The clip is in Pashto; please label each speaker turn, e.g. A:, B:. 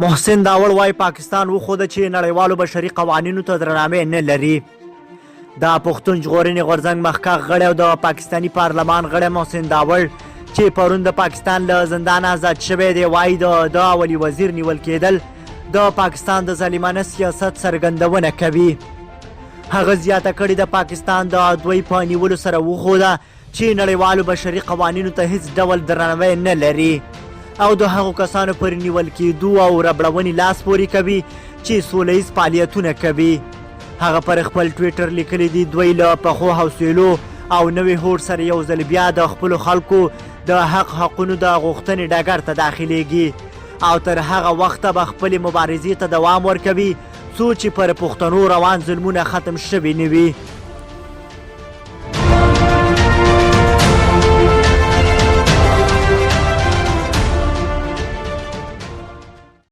A: محسن داوړ وایي پاکستان وښوده چې نړیوالو بشري قوانینو ته درناوی نه لري. د پښتون ژغورنې غورځنګ مخکښ غړی او د پاکستاني پارلمان غړی محسن داوړ چې پرون د پاکستان له زندان آزاد شوی دی وایي د اولي وزیر نیول کېدل د پاکستان د ظالمانه سیاست څرګندونه کوي. هغه زیاته کړې د پاکستان د دوی په نیولو سره وښوده چې نړیوالو بشري قوانینو ته هیڅ ډول درناوی نه لري او د هغو کسانو پر نیول کېدو او ربړونې لاس پورې کوي چې سوله ییز فعالیتونه کوي. هغه پر خپل ټویټر لیکلی دی دوی له پخو حوصلو او نوې هوډ سره یو ځل بیا د خپلو خلکو د حقونو د غوښتنې ډګر ته داخلیږي او تر هغه وخته به خپلې مبارزې ته دوام ورکوي څو چې پر پښتنو روان ظلمونه ختم شوي نه وي.